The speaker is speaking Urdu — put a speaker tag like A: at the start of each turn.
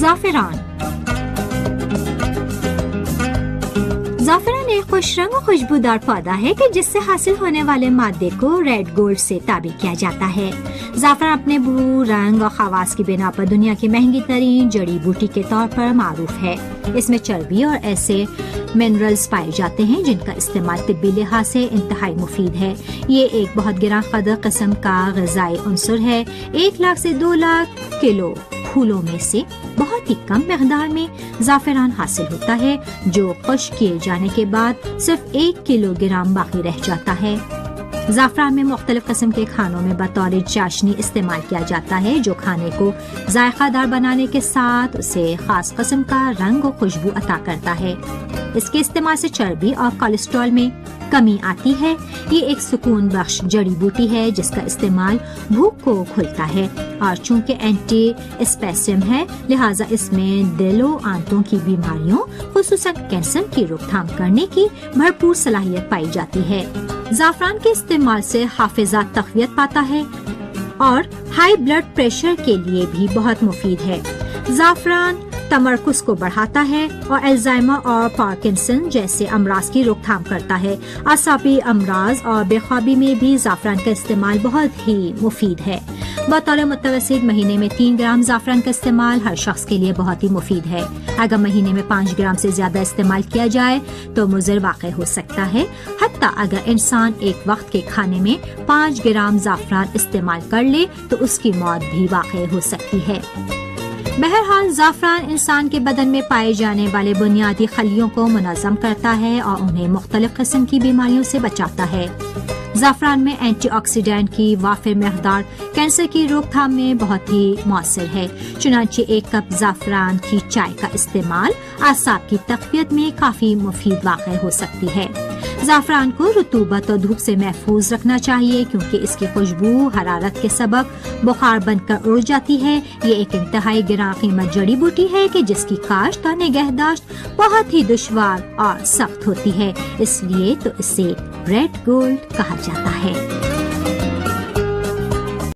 A: زعفران ایک خوش رنگ و خوشبودار پودا ہے کہ جس سے حاصل ہونے والے مادے کو ریڈ گولڈ سے تعبیر کیا جاتا ہے۔ زعفران اپنے بو، رنگ اور خواص کی بنا پر دنیا کی مہنگی ترین جڑی بوٹی کے طور پر معروف ہے۔ اس میں چربی اور ایسے منرلز پائے جاتے ہیں جن کا استعمال طبی لحاظ سے انتہائی مفید ہے۔ یہ ایک بہت گراں قدر قسم کا غذائی عنصر ہے۔ 1 لاکھ سے 2 لاکھ کلو پھولوں میں سے بہت ہی کم مقدار میں زعفران حاصل ہوتا ہے، جو خشک کیے جانے کے بعد صرف 1 کلو گرام باقی رہ جاتا ہے۔ زعفران میں مختلف قسم کے کھانوں میں بطور چاشنی استعمال کیا جاتا ہے، جو کھانے کو ذائقہ دار بنانے کے ساتھ اسے خاص قسم کا رنگ و خوشبو عطا کرتا ہے۔ اس کے استعمال سے چربی اور کولیسٹرول میں کمی آتی ہے۔ یہ ایک سکون بخش جڑی بوٹی ہے جس کا استعمال بھوک کو کھلتا ہے، اور چونکہ اینٹی اسپیسم ہے لہٰذا اس میں دل و آنتوں کی بیماریوں خصوصاً کینسر کی روک تھام کرنے کی بھرپور صلاحیت پائی جاتی ہے۔ زعفران کے استعمال سے حافظہ تقویت پاتا ہے اور ہائی بلڈ پریشر کے لیے بھی بہت مفید ہے۔ زعفران تمرکز کو بڑھاتا ہے اور الزائمر اور پارکنسن جیسے امراض کی روک تھام کرتا ہے۔ اعصابی امراض اور بے خوابی میں بھی زعفران کا استعمال بہت ہی مفید ہے۔ بطور متوسط مہینے میں 3 گرام زعفران کا استعمال ہر شخص کے لیے بہت ہی مفید ہے۔ اگر مہینے میں 5 گرام سے زیادہ استعمال کیا جائے تو مضر واقع ہو سکتا ہے۔ حتیٰ اگر انسان ایک وقت کے کھانے میں 5 گرام زعفران استعمال کر لے تو اس کی موت بھی واقع ہو سکتی ہے۔ بہرحال زعفران انسان کے بدن میں پائے جانے والے بنیادی خلیوں کو منظم کرتا ہے اور انہیں مختلف قسم کی بیماریوں سے بچاتا ہے۔ زعفران میں اینٹی آکسیڈنٹ کی وافر مقدار کینسر کی روک تھام میں بہت ہی مؤثر ہے۔ چنانچہ 1 کپ زعفران کی چائے کا استعمال اعصاب کی تقویت میں کافی مفید واقع ہو سکتی ہے۔ زعفران کو رطوبت اور دھوپ سے محفوظ رکھنا چاہیے کیونکہ اس کی خوشبو حرارت کے سبب بخار بن کر اڑ جاتی ہے۔ یہ ایک انتہائی گراں قیمت جڑی بوٹی ہے کہ جس کی کاشت اور نگہداشت بہت ہی دشوار اور سخت ہوتی ہے، اس لیے تو اسے ریڈ گولڈ کہا جاتا ہے۔